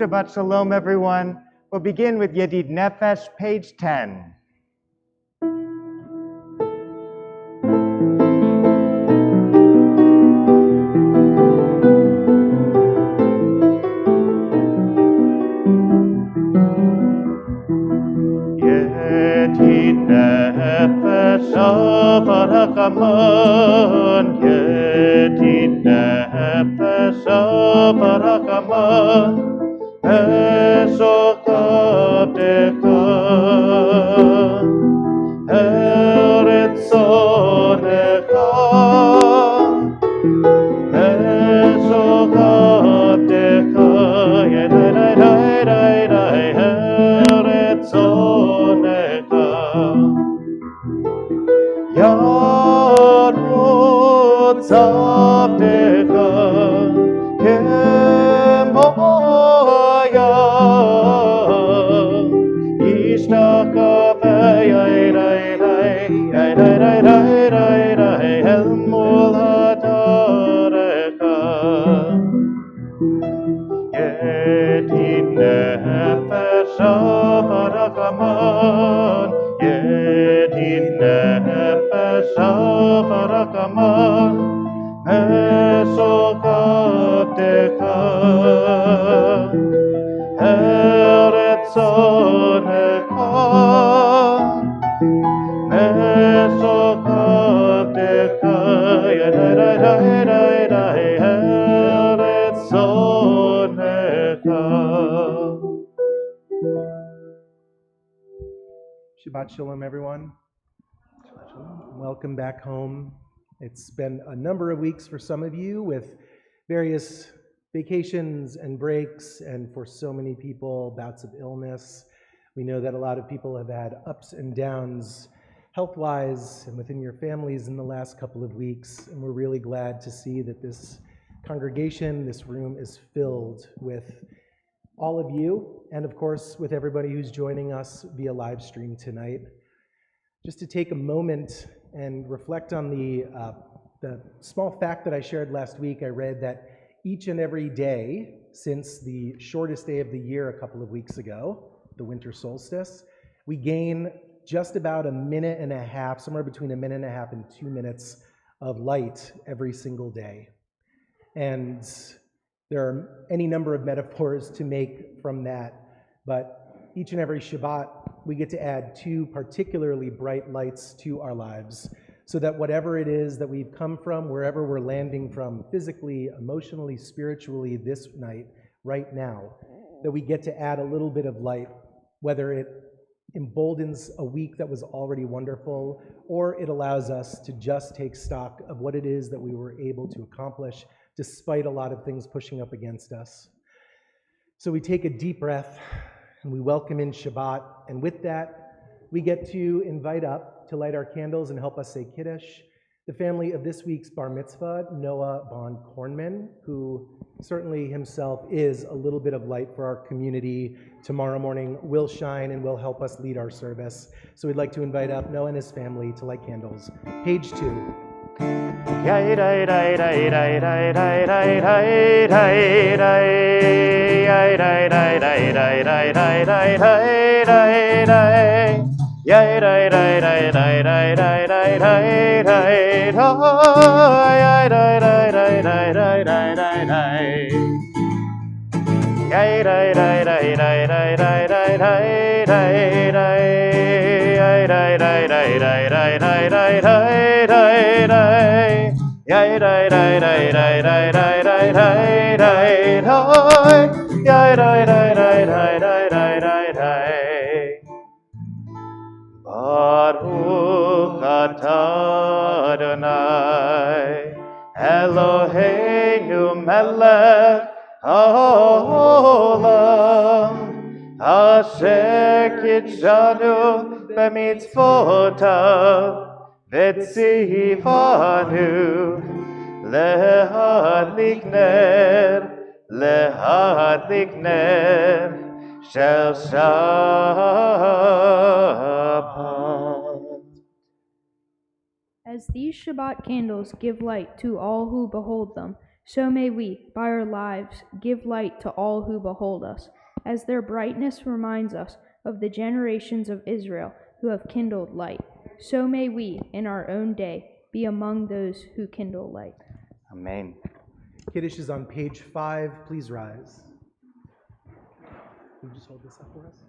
Shabbat Shalom, everyone. We'll begin with Yedid Nefesh, page 10. Yedid Nefesh, Avar HaKaman, Yedid Nefesh, Avar HaKaman, Esokavdeka, Eretz Zonecha, Esokavdeka, Eretz Zonecha, Yarot Zavdeka, Kemoya, El Mol HaToreka, Yedid Nefesh, Avar HaKaman, Yedid Nefesh, Avar HaKaman, Esokavdeka, Eretz Zonecha, Esokavdeka, Eretz Zonecha. Shabbat Shalom, everyone. Welcome back home. It's been a number of weeks for some of you with various vacations and breaks, and for so many people, bouts of illness. We know that a lot of people have had ups and downs health-wise and within your families in the last couple of weeks, and we're really glad to see that this congregation, this room is filled with all of you, and of course with everybody who's joining us via live stream tonight. Just to take a moment and reflect on the small fact that I shared last week. I read that each and every day since the shortest day of the year a couple of weeks ago, the winter solstice, we gain just about a minute and a half, somewhere between a minute and a half and 2 minutes of light every single day. And there are any number of metaphors to make from that, but each and every Shabbat, we get to add 2 particularly bright lights to our lives, so that whatever it is that we've come from, wherever we're landing from physically, emotionally, spiritually this night, right now, that we get to add a little bit of light, whether it emboldens a week that was already wonderful, or it allows us to just take stock of what it is that we were able to accomplish despite a lot of things pushing up against us. So we take a deep breath and we welcome in Shabbat, and with that, we get to invite up to light our candles and help us say Kiddush the family of this week's bar mitzvah, Noah Bond Kornman, who certainly himself is a little bit of light for our community. Tomorrow morning will shine and will help us lead our service. So we'd like to invite up Noah and his family to light candles. Page 2. Baruch atah Adonai Eloheinu melech haolam asher kitshanu b'mitzvotav v'tzivanu lehadlik ner shel Shabbat. As these Shabbat candles give light to all who behold them, So may we, by our lives, give light to all who behold us, as their brightness reminds us of the generations of Israel who have kindled light. So may we, in our own day, be among those who kindle light. Amen. Kiddush is on page 5. Please rise. Can you just hold this up for us?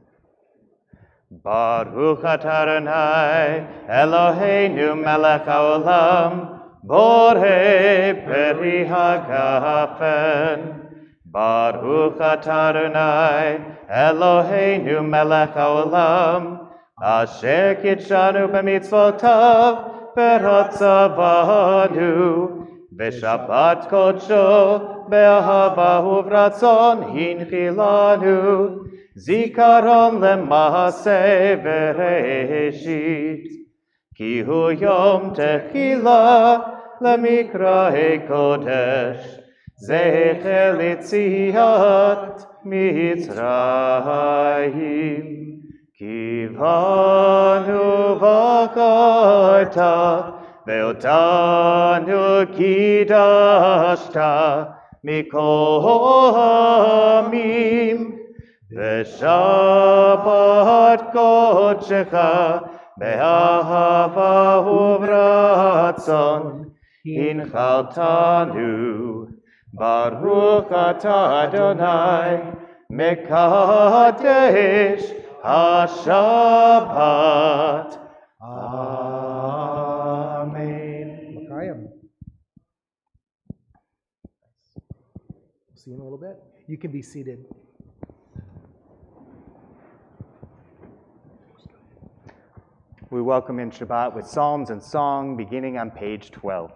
Baruch atah Adonai, Eloheinu melech haolam, borei peri hagafen. Baruch atah Adonai, Eloheinu melech haolam, asher kitshanu b'mitzvotav, v'ratzavanu, v'shabbat kodsho, be'ahava uvratzon hinchilanu, Zikaron lemase bereshit, ki hu yom techila lemikrae kodesh, zecher litziat Mitzrayim, ki vanu v'karta, ve'otanu kidashta, mikol hamim, V'shabbat kodshecha be'ahava uvratzon hinchaltanu. Baruch atah Adonai mekadesh haShabbat. Amen. L'chaim. See you in a little bit. You can be seated. We welcome in Shabbat with psalms and song, beginning on page 12.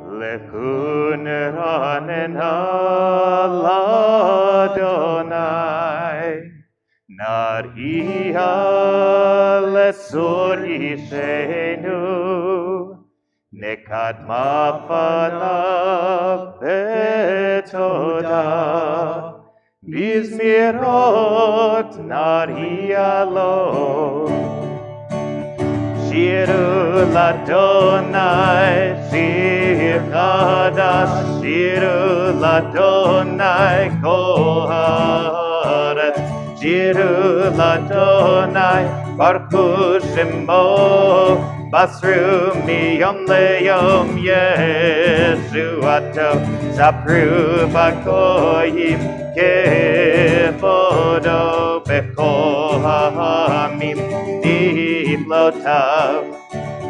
Lekun ranena l'Adonai, nariya lesur yishenu, nekadma panav betodah. Bizmirot nariya lo, shiru ladonai, shir chadash, shiru ladonai kol haaretz, shiru ladonai baruchu shemo, basru miyom leyom yeshuato, zapru bakoyim kevodo bechol ha'amim niflotav,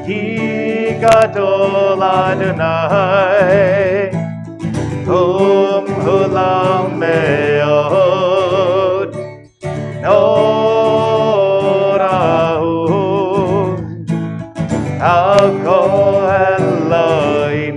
ki gadol Adonai, hulam meod, norahu, al kol Elohim,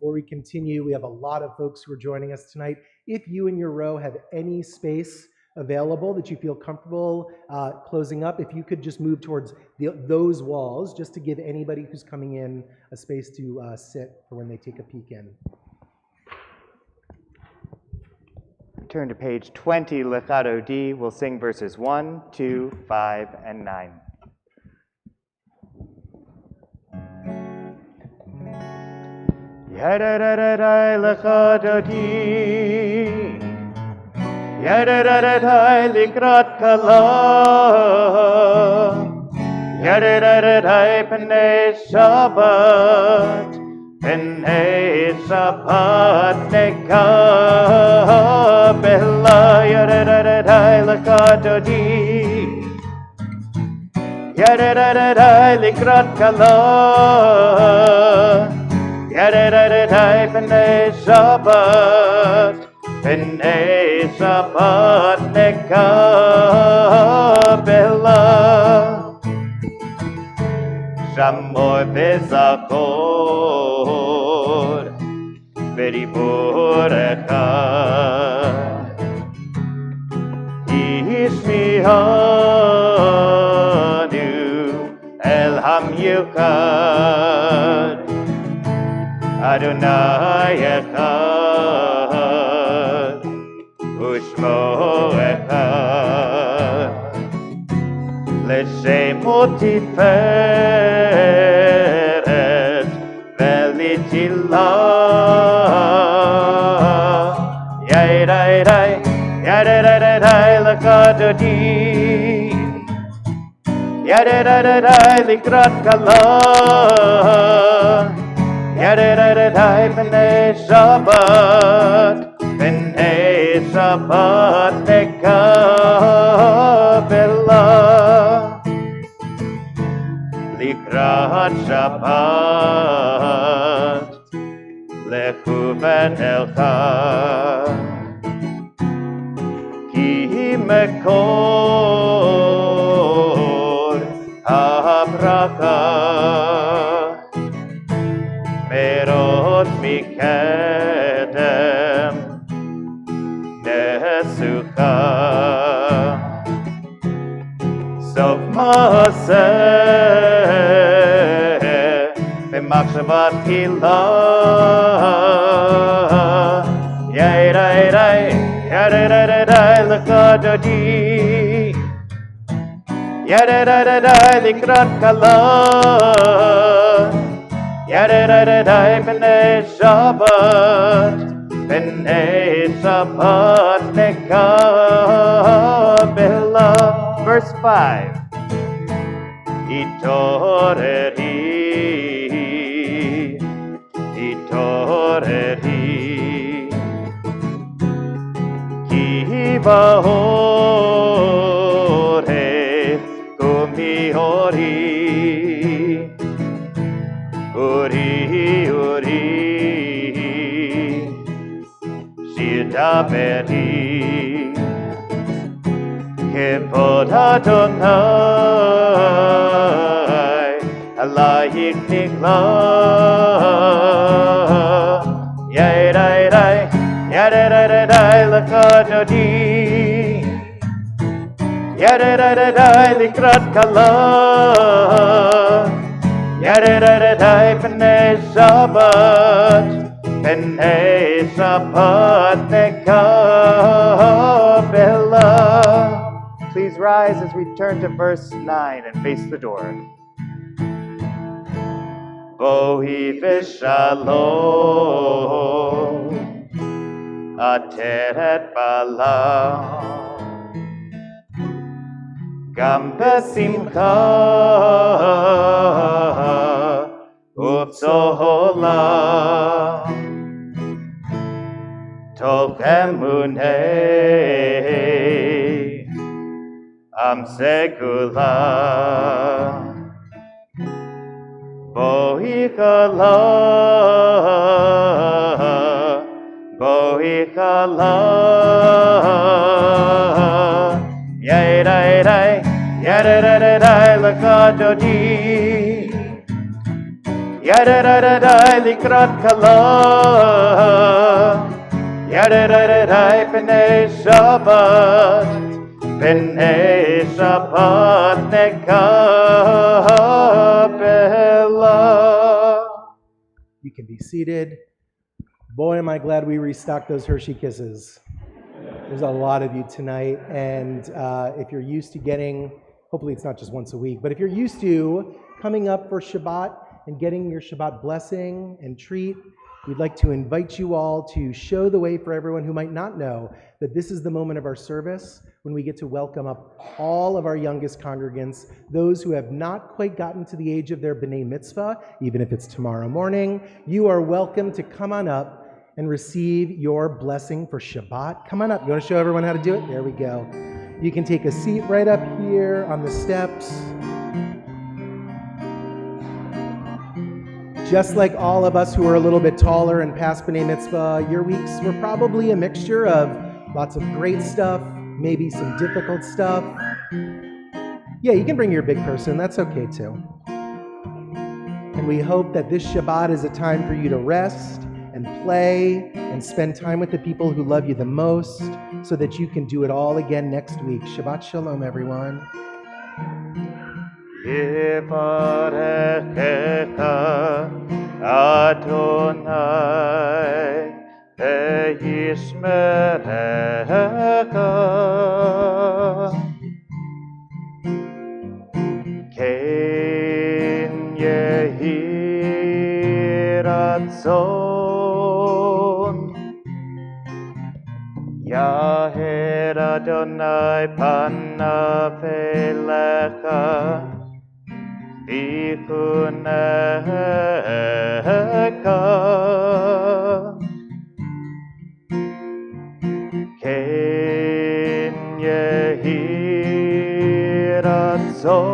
Before we continue, we have a lot of folks who are joining us tonight. If you in your row have any space available that you feel comfortable closing up, if you could just move towards those walls, just to give anybody who's coming in a space to sit for when they take a peek in. Turn to page 20, Lechato D. We'll sing verses 1, 2, 5, and 9. Yadadadadai Lechato D. Yadadadadai Likrat Kala. Yadadadadai Pnei Shabbat. Pnei Shabbat Nekabela. Yadadadadai Lechato D. Yadadadadai Likrat Kala. Yadadadadai Pnei Shabbat, Pnei Shabbat Nekabela. שמור וזכור בדיבורך השמיענו אל המיוחד אדוני אחד ושמו אחד לשמו תפארת ולתהילה ידעי ידעי לקדודי ידעי לקראת כלה ידעי בני שבת בני שבת נקבלה לקראת שבת לכו ונלכה כי מקור הברכה מרוץ מקדם נסוכה סוף מעשה במחשבת תחילה ידעי לקדודי ידעי לקראת כלה ידעי בני שבת בני שבת נקבלה Verse 5 התעוררי כי באורך קומי אורי שידברי כבוד אדוני עלייך נגלה ידעי לקדודי ידעי לקראת כלה ידעי בני שבת בני שבת נקבלה Please rise as we turn to verse 9 and face the door. בואי ושלום עטרת בעלה גם בשמחה ובצהלה תוך אמוני עם סגולה בואי כלה ידעי לקדודי ידעי לקראת כלה ידעי בני שבת בני שבת נקבלה You can be seated. Boy, am I glad we restocked those Hershey Kisses. There's a lot of you tonight, and if you're used to getting, hopefully it's not just once a week, but if you're used to coming up for Shabbat and getting your Shabbat blessing and treat, we'd like to invite you all to show the way for everyone who might not know that this is the moment of our service when we get to welcome up all of our youngest congregants, those who have not quite gotten to the age of their B'nai Mitzvah, even if it's tomorrow morning. You are welcome to come on up and receive your blessing for Shabbat. Come on up. You want to show everyone how to do it? There we go. You can take a seat right up here on the steps. Just like all of us who are a little bit taller and past B'nai Mitzvah, your weeks were probably a mixture of lots of great stuff, maybe some difficult stuff. Yeah, you can bring your big person. That's okay too. And we hope that this Shabbat is a time for you to rest and play and spend time with the people who love you the most so that you can do it all again next week. Shabbat Shalom, everyone. Yivarechecha Adonai ve'yishmerecha Kein yehi ratzon Yaher Adonai panav elecha Vichunecha Kein yehi ratzon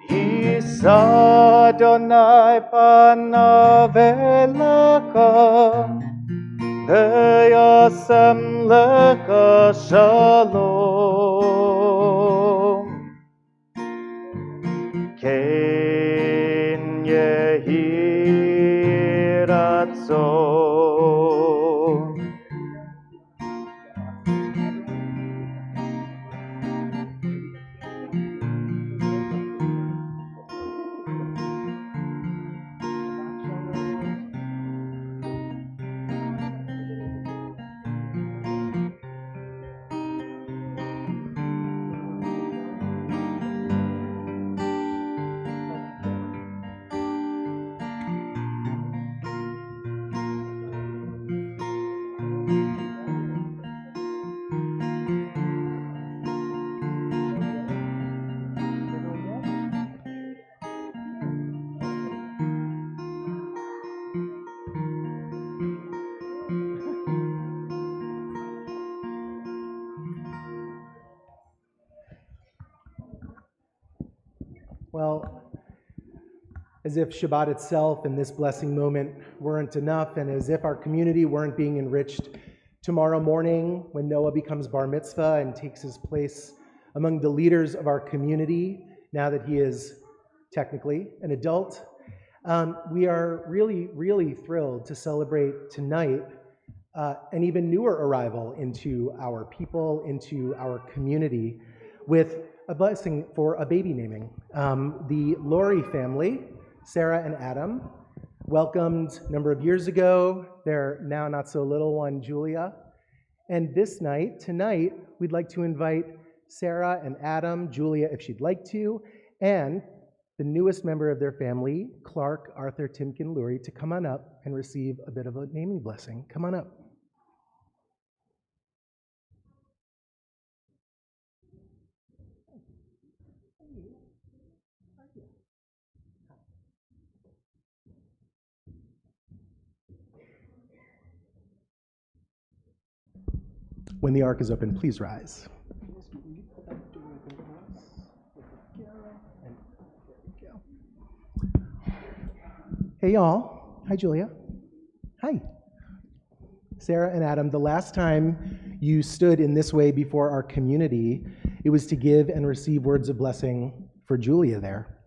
Yisa Adonai panav elecha Ve'yasem lecha shalom Kein yehi ratzon Well, as if Shabbat itself and this blessing moment weren't enough, and as if our community weren't being enriched, tomorrow morning when Noah becomes bar mitzvah and takes his place among the leaders of our community, now that he is technically an adult, we are really, really thrilled to celebrate tonight an even newer arrival into our people, into our community, with a blessing for a baby naming. The Laurie family, Sarah and Adam, welcomed a number of years ago their now not so little one, Julia. And tonight, we'd like to invite Sarah and Adam, Julia if she'd like to, and the newest member of their family, Clark Arthur Timken Lurie, to come on up and receive a bit of a naming blessing. Come on up. When the ark is open, please rise. Hey, y'all. Hi, Julia. Hi. Sarah and Adam, the last time you stood in this way before our community, it was to give and receive words of blessing for Julia there.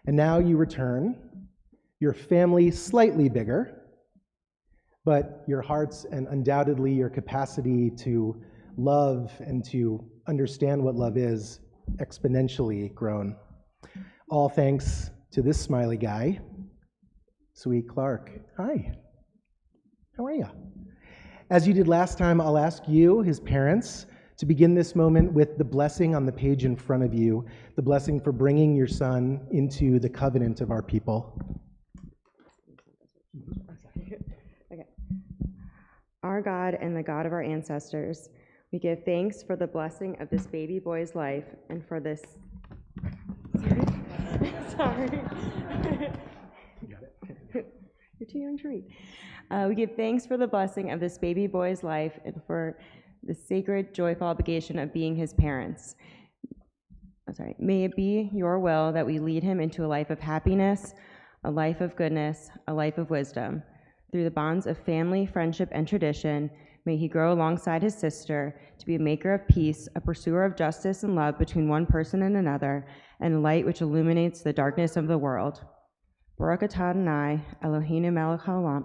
And now you return, your family slightly bigger, but your hearts and undoubtedly your capacity to love and to understand what love is exponentially grown. All thanks to this smiley guy, sweet Clark. Hi, how are you? As you did last time, I'll ask you, his parents, to begin this moment with the blessing on the page in front of you, the blessing for bringing your son into the covenant of our people. Our God and the God of our ancestors, we give thanks for the blessing of this baby boy's life and for this... Sorry. You're too young to read. We give thanks for the blessing of this baby boy's life and for the sacred, joyful obligation of being his parents. May it be your will that we lead him into a life of happiness, a life of goodness, a life of wisdom. Through the bonds of family, friendship, and tradition, May he grow alongside his sister to be a maker of peace, a pursuer of justice and love between one person and another, and a light which illuminates the darkness of the world. Baruch atah Adonai, Eloheinu melech haolam.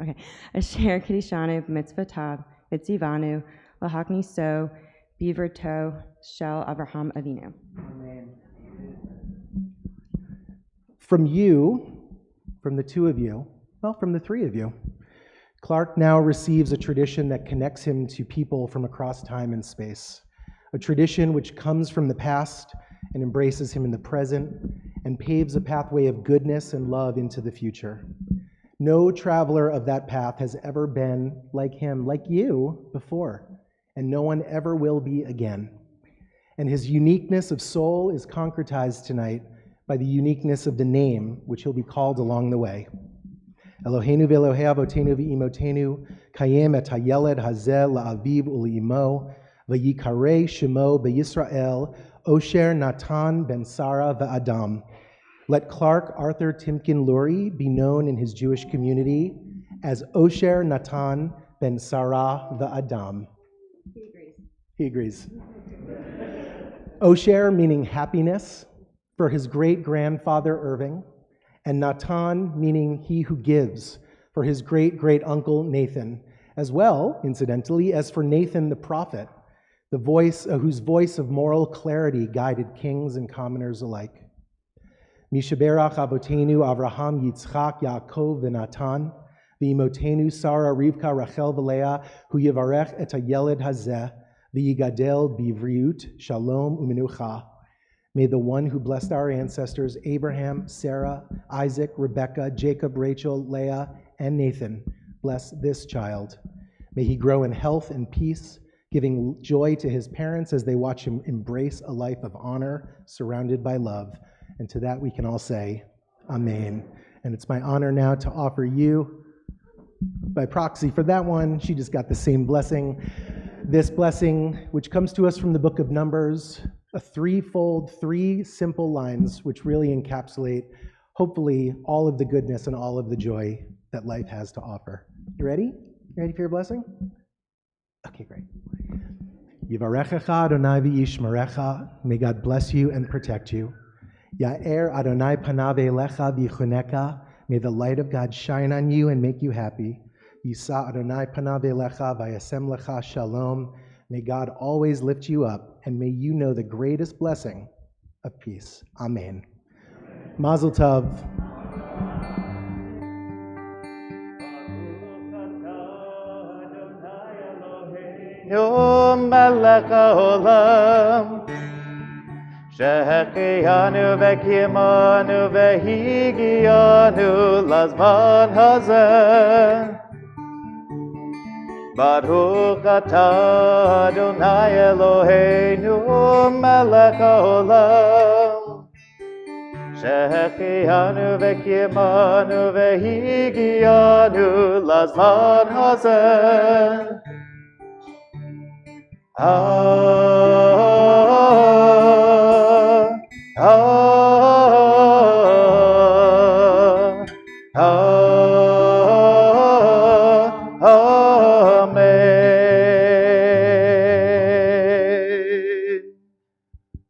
Okay. Asher kiddushanu b'mitzvotav v'tzivanu l'hakniso b'vrito shel Avraham Avinu. From you, from the two of you, well, from the three of you, Clark now receives a tradition that connects him to people from across time and space, a tradition which comes from the past and embraces him in the present and paves a pathway of goodness and love into the future. No traveler of that path has ever been like him, like you, before, and no one ever will be again. And his uniqueness of soul is concretized tonight by the uniqueness of the name which he'll be called along the way. Eloheinu v'Elohei avotenu v'imotenu kayem et hayeled hazeh la'aviv u'li'imo v'yikarei shemo b'Yisrael Osher Natan ben Sarah v'Adam. Let Clark Arthur Timken Lurie be known in his Jewish community as Osher Natan ben Sarah v'Adam. He agrees. Osher meaning happiness for his great-grandfather Irving, and Natan meaning he who gives for his great-great-uncle Nathan, as well, incidentally, as for Nathan the prophet, the voice whose voice of moral clarity guided kings and commoners alike. Mishaberach avotenu Avraham Yitzchak Yaakov v'Natan v'imotenu Sarah Rivka Rachel v'Leah hu yivarech et hayeled hazeh v'yigadel bivriut shalom u'menucha. May the one who blessed our ancestors Abraham, Sarah, Isaac, Rebekah, Jacob, Rachel, Leah, and Nathan bless this child. May he grow in health and peace, giving joy to his parents as they watch him embrace a life of honor surrounded by love. And to that we can all say, Amen. And it's my honor now to offer you, by proxy for that one, she just got the same blessing. This blessing, which comes to us from the book of Numbers, a threefold, three simple lines, which really encapsulate, hopefully, all of the goodness and all of the joy that life has to offer. You ready? You ready for your blessing? Okay, great. Yivarechecha Adonai v'yishmerecha. May God bless you and protect you. Ya'er Adonai panav elecha v'yichuneka. May the light of God shine on you and make you happy. Yisa Adonai panav elecha v'yasem lecha shalom. May God always lift you up, and may you know the greatest blessing of peace. Amen. Mazel tov. Yo melech haolam, שהחיינו וקיימנו והגיענו לזמן הזה. ברוך אתה אדוני אלוהינו מלך העולם, שהחיינו וקיימנו והגיענו לזמן הזה.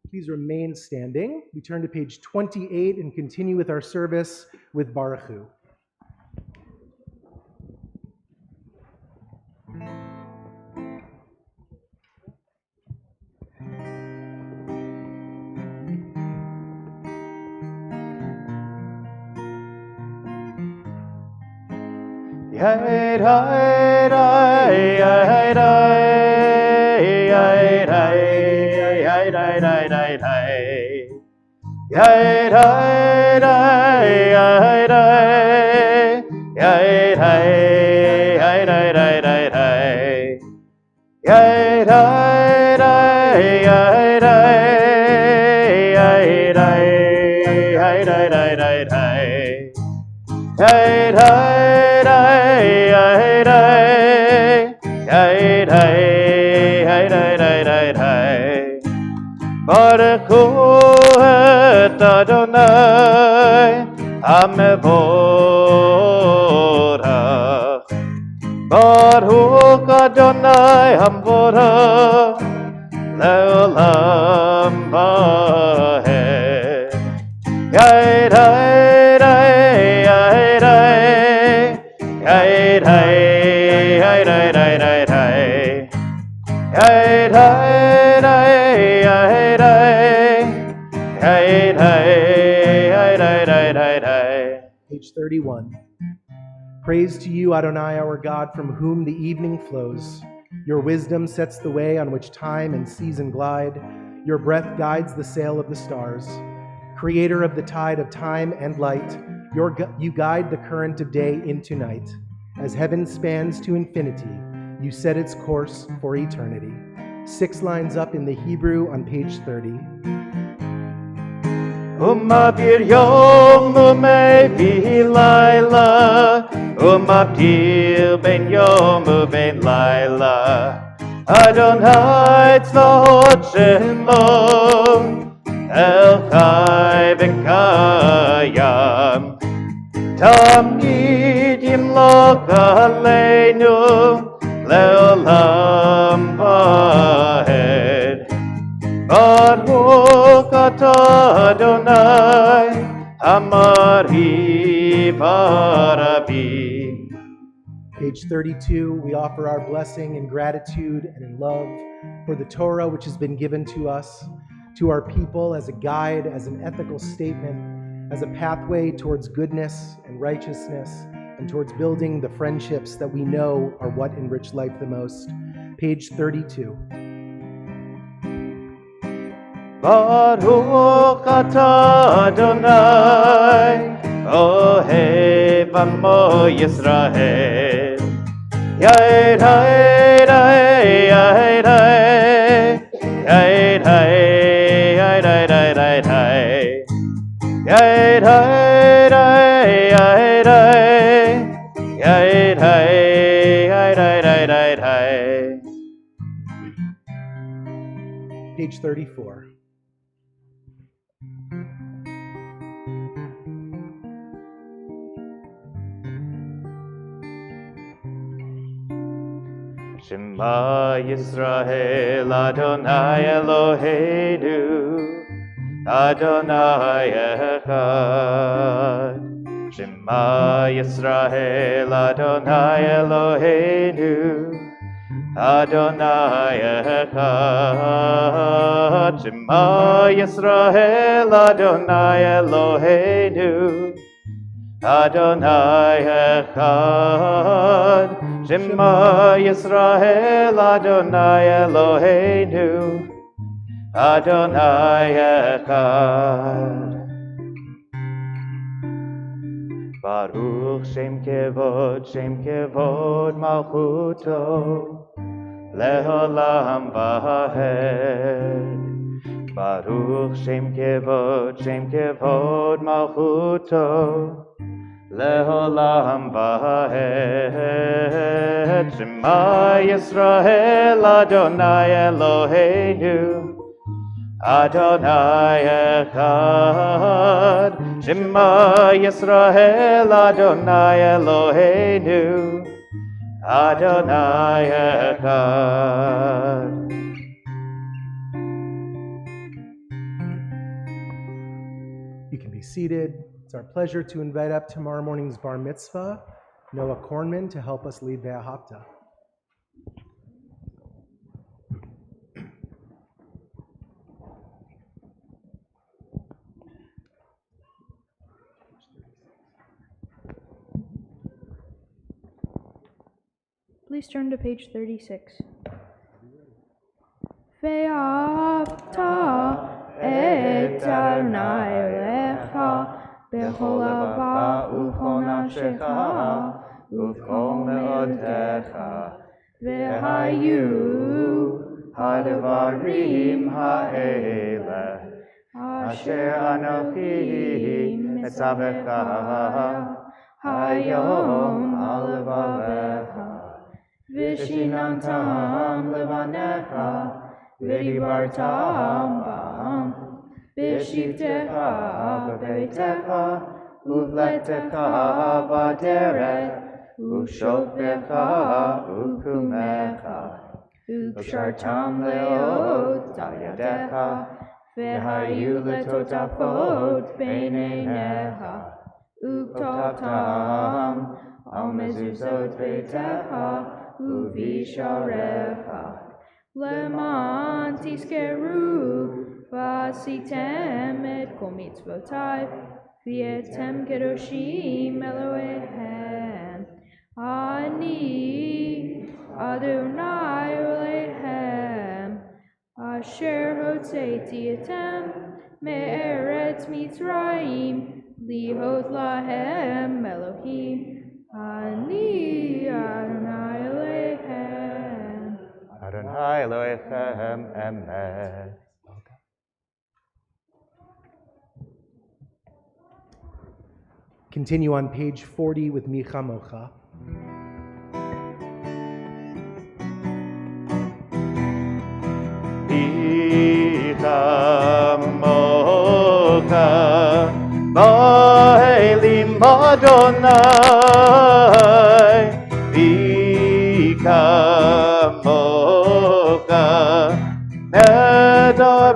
Please remain standing. We turn to page 28 and continue with our service with Baruch Hu. Baruch Hu et Adonai HaMevorach. Baruch Adonai Hamvora Leolam Vahed. Yai Rai Rai Yai Rai Yai Rai Yai Rai Rai Rai Rai Yai Rai Rai Yai Rai Yai Rai Yai Rai Rai Rai Rai. Page 31. Praise to you, Adonai, our God, from whom the evening flows. Your wisdom sets the way on which time and season glide. Your breath guides the sail of the stars. Creator of the tide of time and light, you guide the current of day into night. As heaven spans to infinity, you set its course for eternity. 6 lines up in the Hebrew on page 30. Umavir yom umevi laila, umavdil ben yom uben laila. Adonai tzvaot shemo, El Chai v'kayam. Tamid yimlok aleinu, leolam vahed. Baruch atah Adonai, Amari Barabi. Page 32, we offer our blessing in gratitude and in love for the Torah which has been given to us, to our people as a guide, as an ethical statement, as a pathway towards goodness and righteousness, and towards building the friendships that we know are what enrich life the most. Page 32. Baruch atah Adonai, Ohev Amo Yisrael. Yai Rai Rai Yai Rai Yai Rai Yai Rai Rai Rai Rai Yai Rai Rai Yai Rai Yai Rai Yai Rai Rai Rai Rai. Page 34. Shema Yisrael Adonai Eloheinu Adonai Echad. Shema Yisrael Adonai Eloheinu Adonai Echad. Shema Yisrael Adonai Eloheinu Adonai Echad. Shema Yisrael Adonai Eloheinu Adonai Echad. Baruch Shem Kevod Malchuto Leolam Vahed. Baruch Shem Kevod Malchuto Leolam Vahed. Shema Yisrael Adonai Eloheinu Adonai Echad. Shema Yisrael Adonai Eloheinu Adonai Echad. You can be seated. It's our pleasure to invite up tomorrow morning's bar mitzvah, Noah Kornman, to help us lead Ve'ahavta. Please turn to page 36. Ve'ahavta et Adonai Elecha b'chol hava u'chol nafshecha u'chol me'odecha v'hayu hadavarim ha'eleh asher anochi metzavecha hayom al levavecha v'shinantam levanecha v'dibartam ba'am v'shivtecha b'beitecha uvletecha b'aderet Ushofecha ukumecha, Upshartam leot al yadecha, Vehayu letotafot beinenecha, Uktotam al mezuzot beitecha, Uvisharecha, Leman tiskeru, Vasitem et kol mitzvotai, Vietem kedoshim Elohechem. Ani Adonai Elohechem, Asher hotzeiti etem me'eretz Mitzrayim, lihot lahem Elohim. Ani Adonai Elohechem. Adonai Elohechem emet. Continue on page 40 with Micha Mocha. Micha Mocha, Ba'elim Adonai, Micha Mocha, Nedar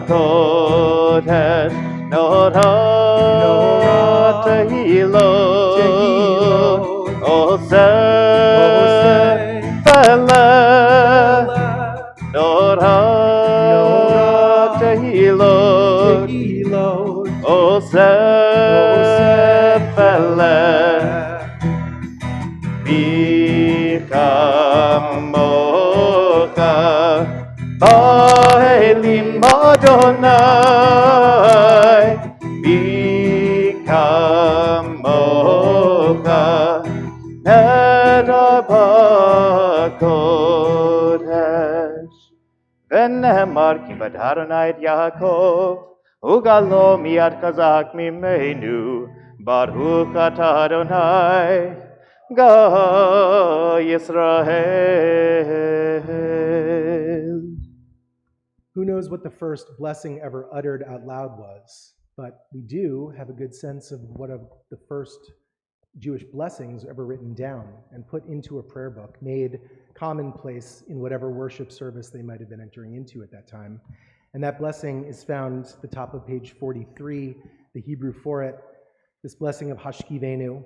Bakodesh, Norah Tehilot, Oseh Feleh, Norah Tehilot, Oseh Feleh, Micha Mocha, Ba'elim Adonai, Micha Mocha, Nedar Bakodesh. ונאמר כי בדהרנה את יעקב, וגלו מיד חזק ממנו, ברוך אתה אדוני, גא ישראל. Who knows what the first blessing ever uttered out loud was, but we do have a good sense of what of the first Jewish blessings ever written down and put into a prayer book, made commonplace in whatever worship service they might have been entering into at that time. And that blessing is found at the top of page 43, the Hebrew for it, this blessing of Hashkivenu,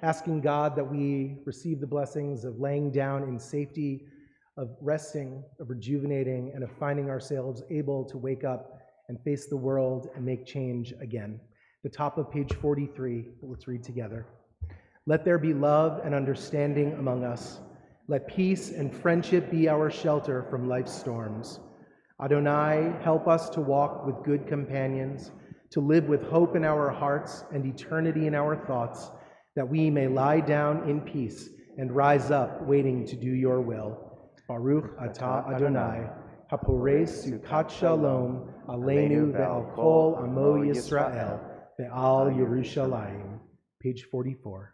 asking God that we receive the blessings of laying down in safety, of resting, of rejuvenating, and of finding ourselves able to wake up and face the world and make change again. The top of page 43, let's read together. Let there be love and understanding among us. Let peace and friendship be our shelter from life's storms. Adonai, help us to walk with good companions, to live with hope in our hearts and eternity in our thoughts, that we may lie down in peace and rise up waiting to do your will. Baruch atah Adonai, hapores sukat shalom, aleinu ve'al kol amo Yisrael, ve'al Yerushalayim. Page 44.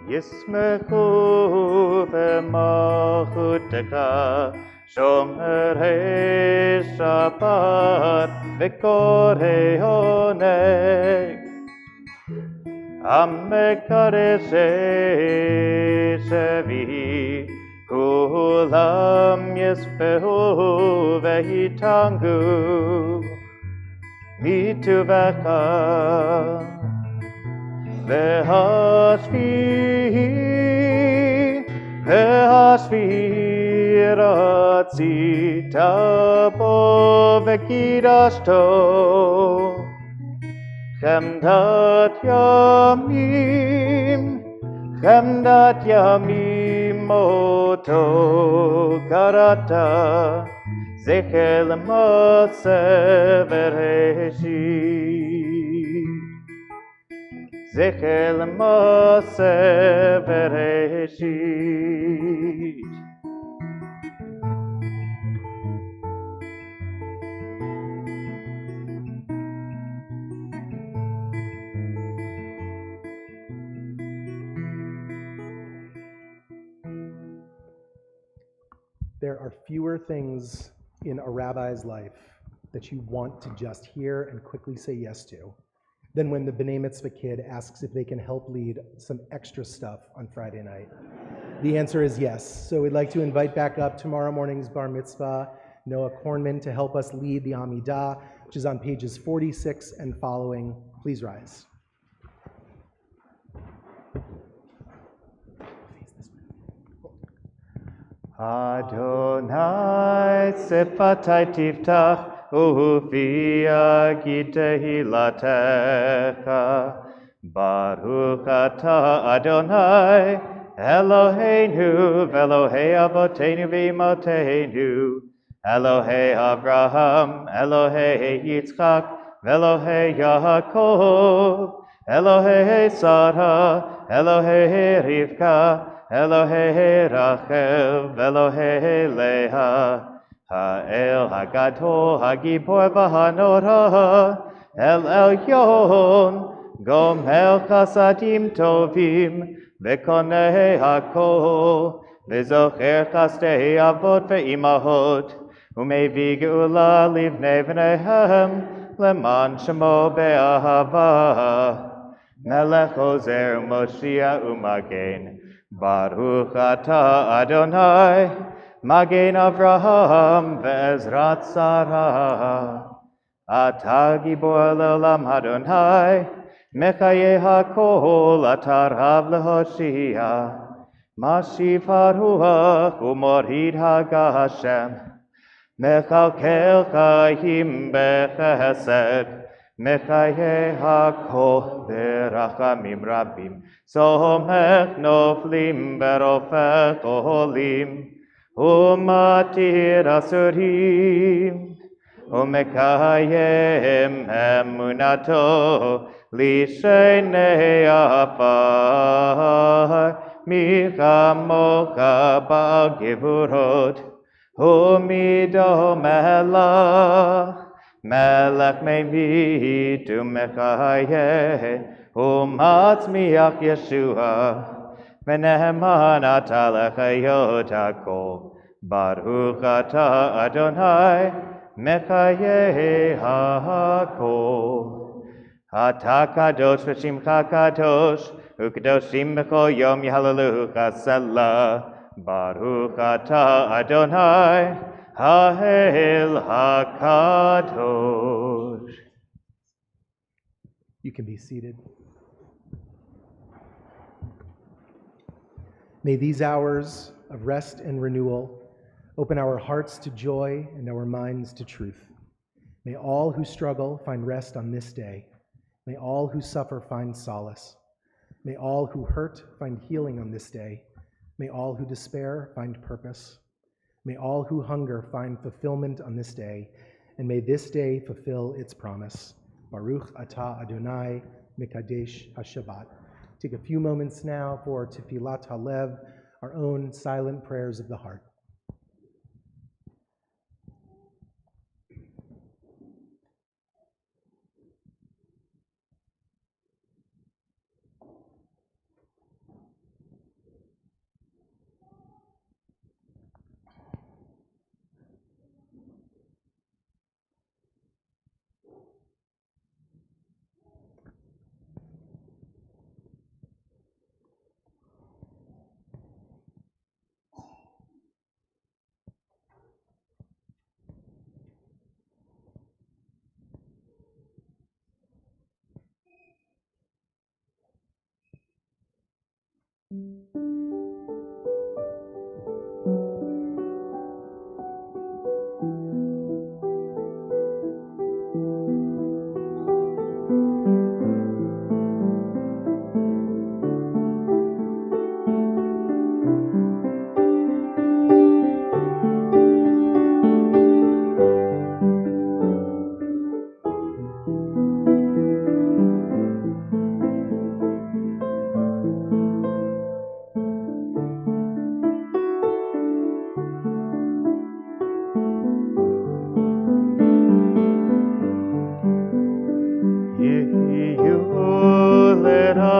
ישמחו במלכותך שומרי שבת וקוראי עונג המקדשי שבי כולם ישמחו ויתענגו מטובך והשביעי רצית בו וקידשתו חמדת ימים אותו קראת זכר למעשה בראשית זכר למעשה בראשית. There are fewer things in a rabbi's life that you want to just hear and quickly say yes to than when the B'nai Mitzvah kid asks if they can help lead some extra stuff on Friday night. The answer is yes. So we'd like to invite back up tomorrow morning's Bar Mitzvah, Noah Kornman, to help us lead the Amidah, which is on pages 46 and following. Please rise. Adonai sefatai tiftach ufi yagid tehilatecha. Baruch atah Adonai Eloheinu v'Elohei avoteinu v'imotenu Elohei Avraham Elohei Yitzchak v'Elohei Yaakov Elohei Sarah Elohei Rivka Elohei Rachel v'Elohei Leah Ha'el Hagadol Hagibor v'Hanora El Elyon Gomel Chasadim Tovim V'Konei Hakol V'Zocher Chastei Avot V'Imahot U'Mevi Geula Livnei V'Nehem Leman Shemo Be'ahava Melech Ozer Moshia U'Magen Baruch Atah Adonai Magen Avraham Ve'ezrat Sarah Atah Gibor Le'olam Adonai Mechaye HaKol Atah Rav Lehoshia Mashiv HaRuach U'Morid HaGashem Mechalkel Chayim Bechesed Mechaye HaKol Berachamim Rabim Somech Noflim Berofech Olim Umatir Asurim Umekayem Emunato Lishenei Afar Michamocha Bal Gevurot Umido Melach Melech Mevid Umechayeh Umatzmiach Yeshua V'neheman atah lechayot hakol Baruch atah Adonai Mechaye hakol Atah kadosh v'shimcha kadosh U'kadoshim b'chol yom yahalelucha selah Baruch atah Adonai Ha'el hakadosh. You can be seated. May these hours of rest and renewal open our hearts to joy and our minds to truth. May all who struggle find rest on this day. May all who suffer find solace. May all who hurt find healing on this day. May all who despair find purpose. May all who hunger find fulfillment on this day. And may this day fulfill its promise. Baruch atah Adonai Mekadesh HaShabbat. Take a few moments now for Tefillat Halev, our own silent prayers of the heart.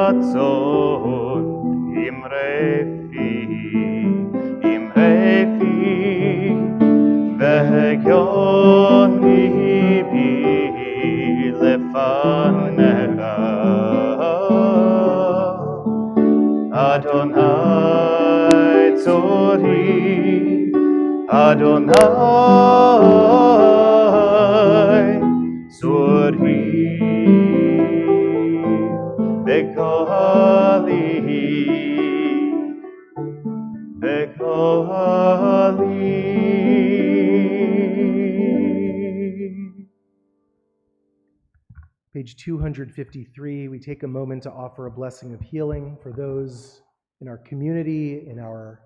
Ratzon im Refi Yoni bi lefanecha Adonai tzori Adonai tzori Bekali. Page 253, we take a moment to offer a blessing of healing for those in our community, in our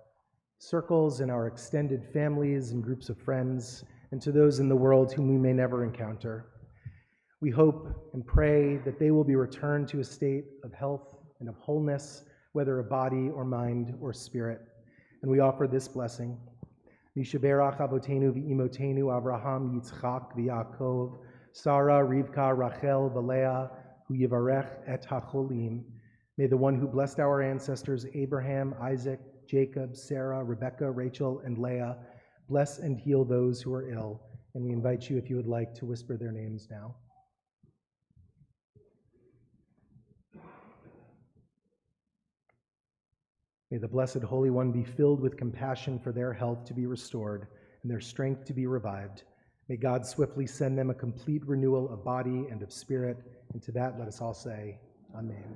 circles, in our extended families and groups of friends, and to those in the world whom we may never encounter. We hope and pray that they will be returned to a state of health and of wholeness, whether of body or mind or spirit. And we offer this blessing. Mishaberach avotenu v'imotenu Avraham, Yitzchak v'Yaakov, Sarah, Rivka, Rachel, Leah, hu yivarech et hacholim. May the one who blessed our ancestors, Abraham, Isaac, Jacob, Sarah, Rebekah, Rachel, and Leah, bless and heal those who are ill. And we invite you, if you would like, to whisper their names now. May the Blessed Holy One be filled with compassion for their health to be restored and their strength to be revived. May God swiftly send them a complete renewal of body and of spirit. And to that, let us all say, Amen.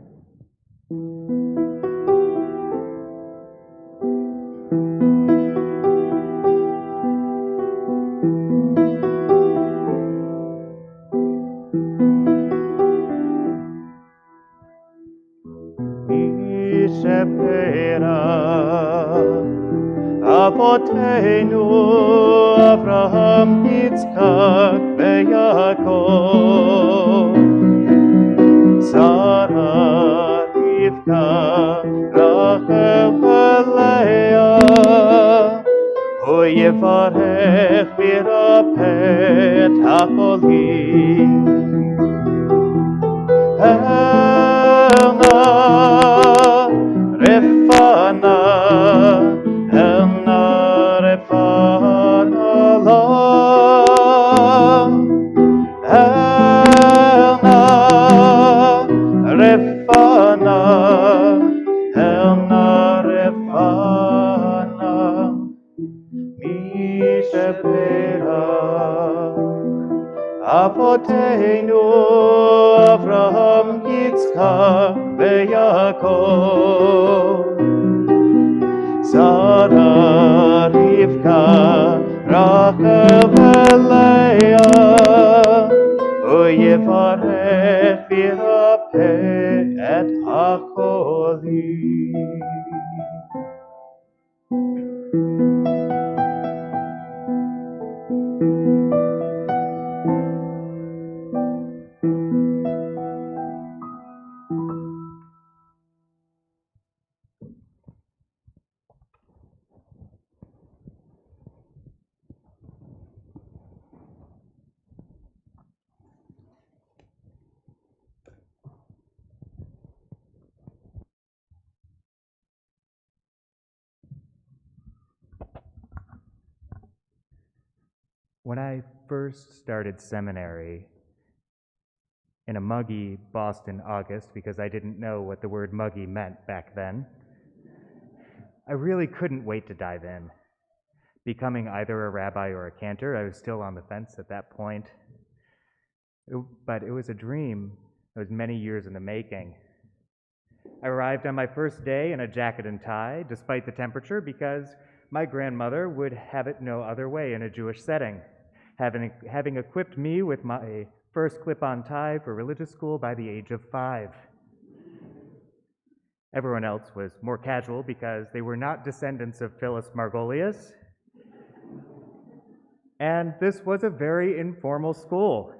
Avotenu Avraham, Yitzchak veYaakov, Sarah, Rivka, Rachel veLeah, hu yivarech v'yirapeh et hacholim. Elna refana la Elna refana Mishapera Avotenu Avraham, Yitzchak veYaakov, Sarah, Rivka, Rachel veLeah, hu yivarech v'yirapeh et hacholim. When I first started seminary in a muggy Boston August, because I didn't know what the word muggy meant back then, I really couldn't wait to dive in. Becoming either a rabbi or a cantor, I was still on the fence at that point. But it was a dream that was many years in the making. I arrived on my first day in a jacket and tie, despite the temperature, because my grandmother would have it no other way in a Jewish setting, having equipped me with my first clip-on tie for religious school by the age of 5. Everyone else was more casual because they were not descendants of Phyllis Margolius. And this was a very informal school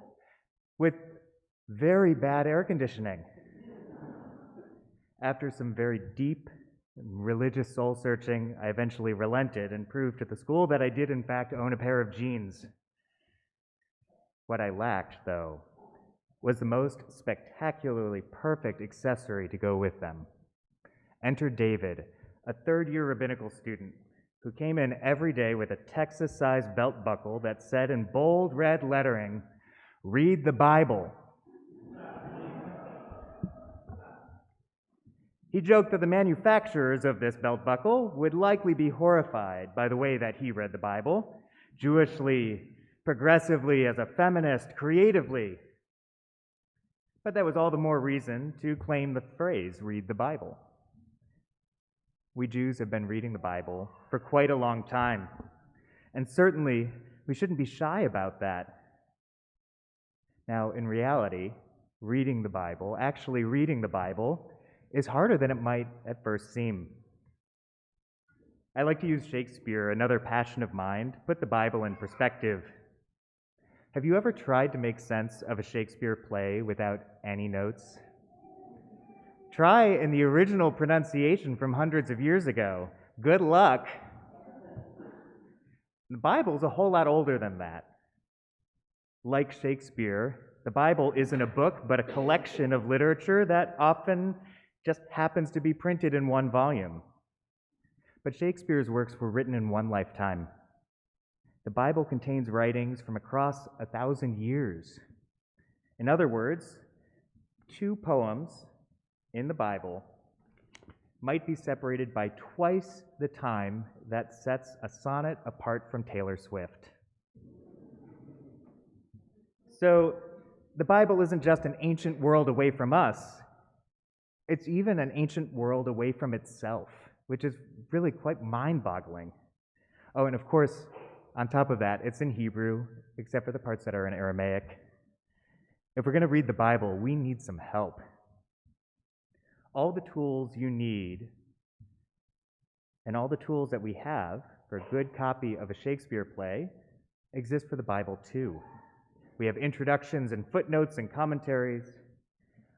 with very bad air conditioning. After some very deep religious soul-searching, I eventually relented and proved to the school that I did in fact own a pair of jeans. What I lacked, though, was the most spectacularly perfect accessory to go with them. Enter David, a third-year rabbinical student who came in every day with a Texas-sized belt buckle that said in bold red lettering, "Read the Bible." He joked that the manufacturers of this belt buckle would likely be horrified by the way that he read the Bible, Jewishly, progressively, as a feminist, creatively. But that was all the more reason to claim the phrase, "read the Bible." We Jews have been reading the Bible for quite a long time, and certainly we shouldn't be shy about that. Now, in reality, reading the Bible, actually reading the Bible, is harder than it might at first seem. I like to use Shakespeare, another passion of mine, to put the Bible in perspective. Have you ever tried to make sense of a Shakespeare play without any notes? Try in the original pronunciation from hundreds of years ago. Good luck. The Bible's a whole lot older than that. Like Shakespeare, the Bible isn't a book, but a collection of literature that often just happens to be printed in one volume. But Shakespeare's works were written in one lifetime. The Bible contains writings from across 1,000 years. In other words, 2 poems in the Bible might be separated by twice the time that sets a sonnet apart from Taylor Swift. So, the Bible isn't just an ancient world away from us, it's even an ancient world away from itself, which is really quite mind-boggling. Oh, and of course, on top of that, it's in Hebrew, except for the parts that are in Aramaic. If we're going to read the Bible, we need some help. All the tools you need, and all the tools that we have for a good copy of a Shakespeare play, exist for the Bible too. We have introductions and footnotes and commentaries.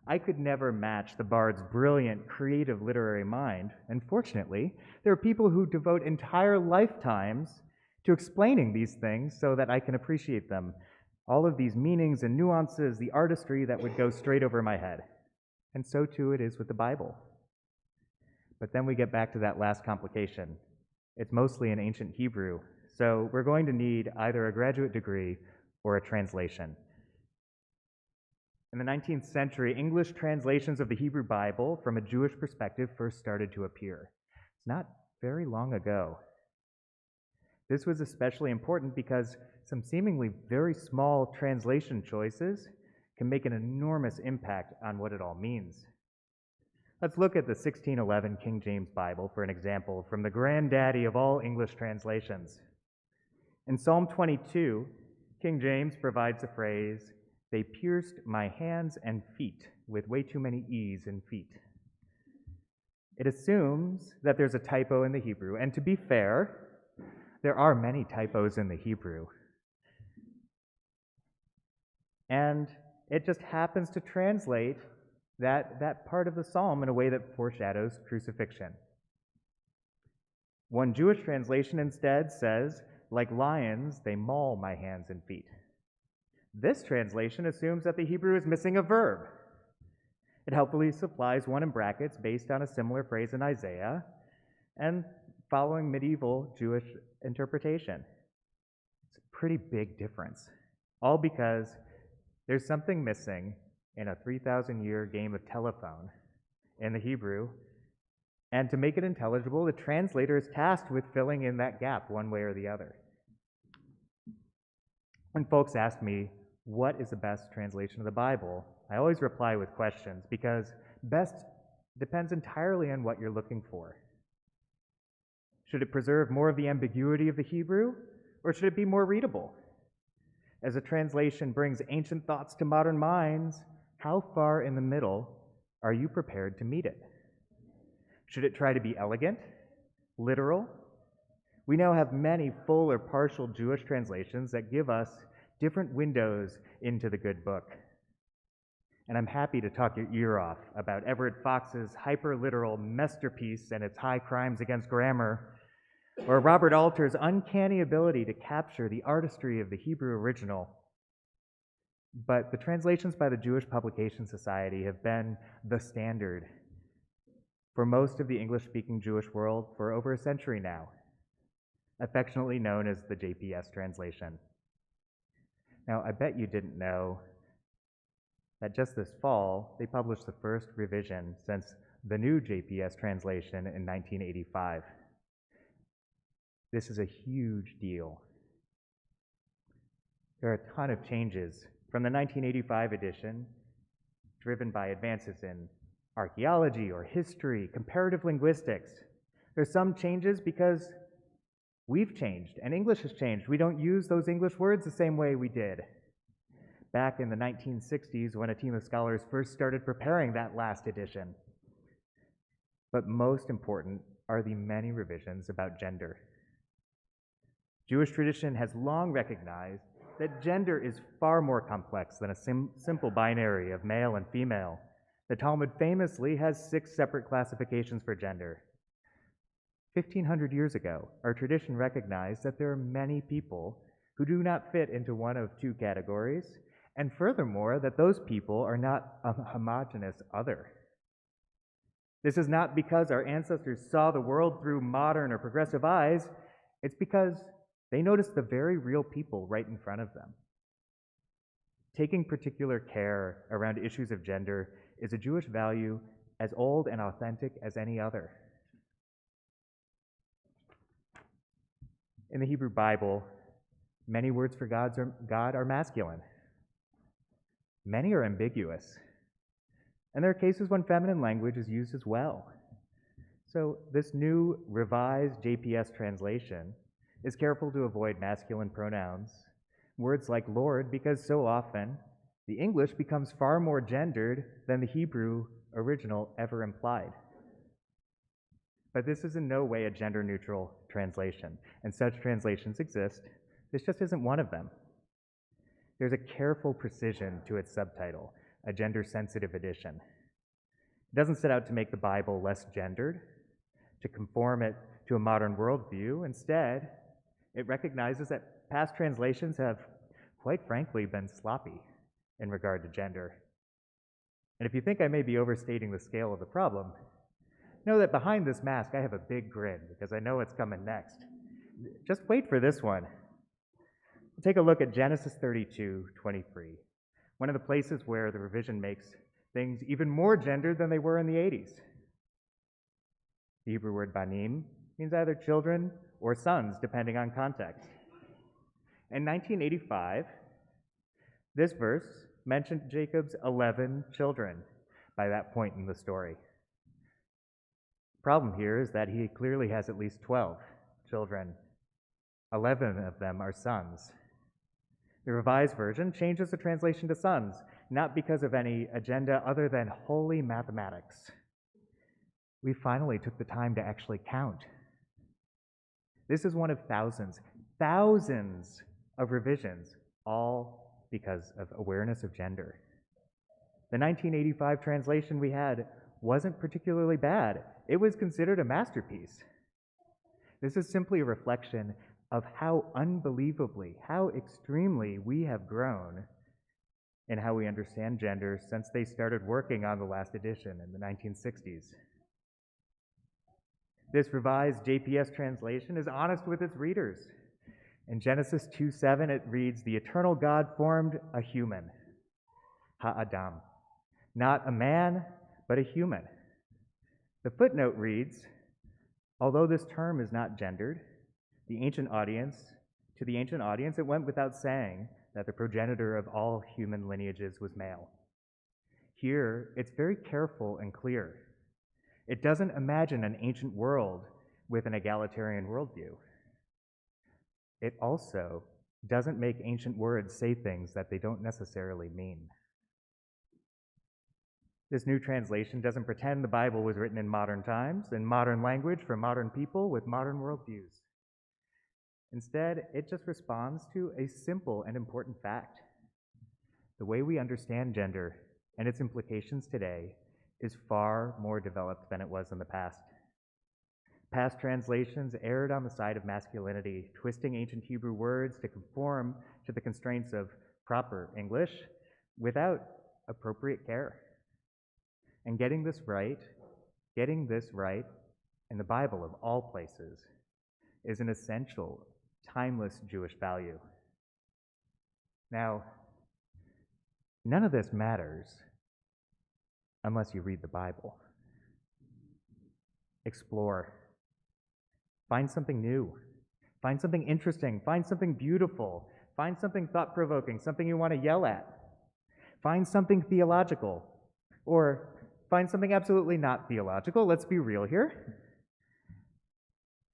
I could never match the bard's brilliant, creative literary mind, and fortunately, there are people who devote entire lifetimes to explaining these things so that I can appreciate them. All of these meanings and nuances, the artistry that would go straight over my head. And so too it is with the Bible. But then we get back to that last complication. It's mostly in ancient Hebrew, so we're going to need either a graduate degree or a translation. In the 19th century, English translations of the Hebrew Bible from a Jewish perspective first started to appear. It's not very long ago. This was especially important because some seemingly very small translation choices can make an enormous impact on what it all means. Let's look at the 1611 King James Bible for an example from the granddaddy of all English translations. In Psalm 22, King James provides the phrase, "They pierced my hands and feet," with way too many E's in feet. It assumes that there's a typo in the Hebrew, and to be fair, there are many typos in the Hebrew. And it just happens to translate that part of the psalm in a way that foreshadows crucifixion. One Jewish translation instead says, "Like lions, they maul my hands and feet." This translation assumes that the Hebrew is missing a verb. It helpfully supplies one in brackets based on a similar phrase in Isaiah and following medieval Jewish interpretation. It's a pretty big difference, all because there's something missing in a 3,000-year game of telephone in the Hebrew, and to make it intelligible, the translator is tasked with filling in that gap one way or the other. When folks ask me, what is the best translation of the Bible, I always reply with questions, because best depends entirely on what you're looking for. Should it preserve more of the ambiguity of the Hebrew, or should it be more readable? As a translation brings ancient thoughts to modern minds, how far in the middle are you prepared to meet it? Should it try to be elegant, literal? We now have many full or partial Jewish translations that give us different windows into the good book. And I'm happy to talk your ear off about Everett Fox's hyper-literal masterpiece and its high crimes against grammar, or Robert Alter's uncanny ability to capture the artistry of the Hebrew original. But the translations by the Jewish Publication Society have been the standard for most of the English-speaking Jewish world for over a century now. affectionately known as the JPS translation. Now, I bet you didn't know that just this fall, they published the first revision since the new JPS translation in 1985. This is a huge deal. There are a ton of changes from the 1985 edition, driven by advances in archaeology or history, comparative linguistics. There's some changes because we've changed and English has changed. We don't use those English words the same way we did back in the 1960s when a team of scholars first started preparing that last edition. But most important are the many revisions about gender. Jewish tradition has long recognized that gender is far more complex than a simple binary of male and female. The Talmud famously has 6 separate classifications for gender. 1,500 years ago, our tradition recognized that there are many people who do not fit into one of 2 categories, and furthermore, that those people are not a homogeneous other. This is not because our ancestors saw the world through modern or progressive eyes. It's because they noticed the very real people right in front of them. Taking particular care around issues of gender is a Jewish value as old and authentic as any other. In the Hebrew Bible, many words for God are masculine. Many are ambiguous. And there are cases when feminine language is used as well. So this new revised JPS translation is careful to avoid masculine pronouns, words like Lord, because so often the English becomes far more gendered than the Hebrew original ever implied. But this is in no way a gender-neutral translation, and such translations exist. This just isn't one of them. There's a careful precision to its subtitle, a gender-sensitive edition. It doesn't set out to make the Bible less gendered, to conform it to a modern worldview. Instead, it recognizes that past translations have, quite frankly, been sloppy in regard to gender. And if you think I may be overstating the scale of the problem, know that behind this mask I have a big grin because I know what's coming next. Just wait for this one. We'll take a look at Genesis 32:23, one of the places where the revision makes things even more gendered than they were in the 80s. The Hebrew word banim means either children or sons, depending on context. In 1985, this verse mentioned Jacob's 11 children by that point in the story. The problem here is that he clearly has at least 12 children. 11 of them are sons. The Revised Version changes the translation to sons, not because of any agenda other than holy mathematics. We finally took the time to actually count. This is one of thousands of revisions, all because of awareness of gender. The 1985 translation we had wasn't particularly bad. It was considered a masterpiece. This is simply a reflection of how unbelievably, how extremely we have grown in how we understand gender since they started working on the last edition in the 1960s. This revised JPS translation is honest with its readers. In Genesis 2:7, it reads, "The eternal God formed a human, ha'adam, not a man, but a human." The footnote reads, although this term is not gendered, to the ancient audience, it went without saying that the progenitor of all human lineages was male. Here, it's very careful and clear. It doesn't imagine an ancient world with an egalitarian worldview. It also doesn't make ancient words say things that they don't necessarily mean. This new translation doesn't pretend the Bible was written in modern times, in modern language for modern people with modern worldviews. Instead, it just responds to a simple and important fact. The way we understand gender and its implications today is far more developed than it was in the past. Past translations erred on the side of masculinity, twisting ancient Hebrew words to conform to the constraints of proper English without appropriate care. And getting this right in the Bible of all places, is an essential, timeless Jewish value. Now, none of this matters unless you read the Bible. Explore. Find something new. Find something interesting. Find something beautiful. Find something thought-provoking, something you want to yell at. Find something theological. Or find something absolutely not theological. Let's be real here.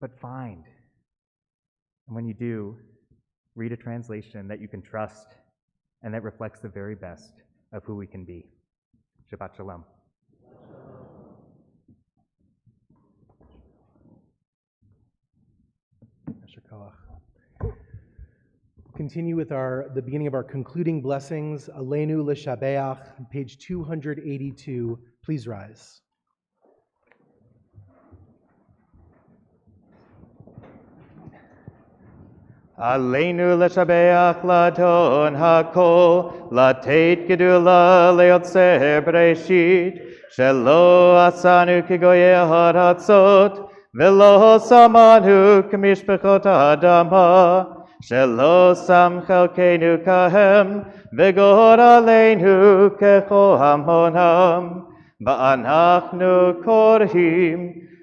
But find. And when you do, read a translation that you can trust and that reflects the very best of who we can be. Shabbat Shalom. Continue with the beginning of our concluding blessings. Aleinu l'shabeach, page 282. Please rise. Aleinu l'shabeach ladon hakol, latet gedula leotzer bereshit, shelo asanu kegoye haratzot, velo samanu kemishpechot adama, shelo sam chelkenu kahem, vegor aleinu kecho hamonam, ba'anachnu korhim,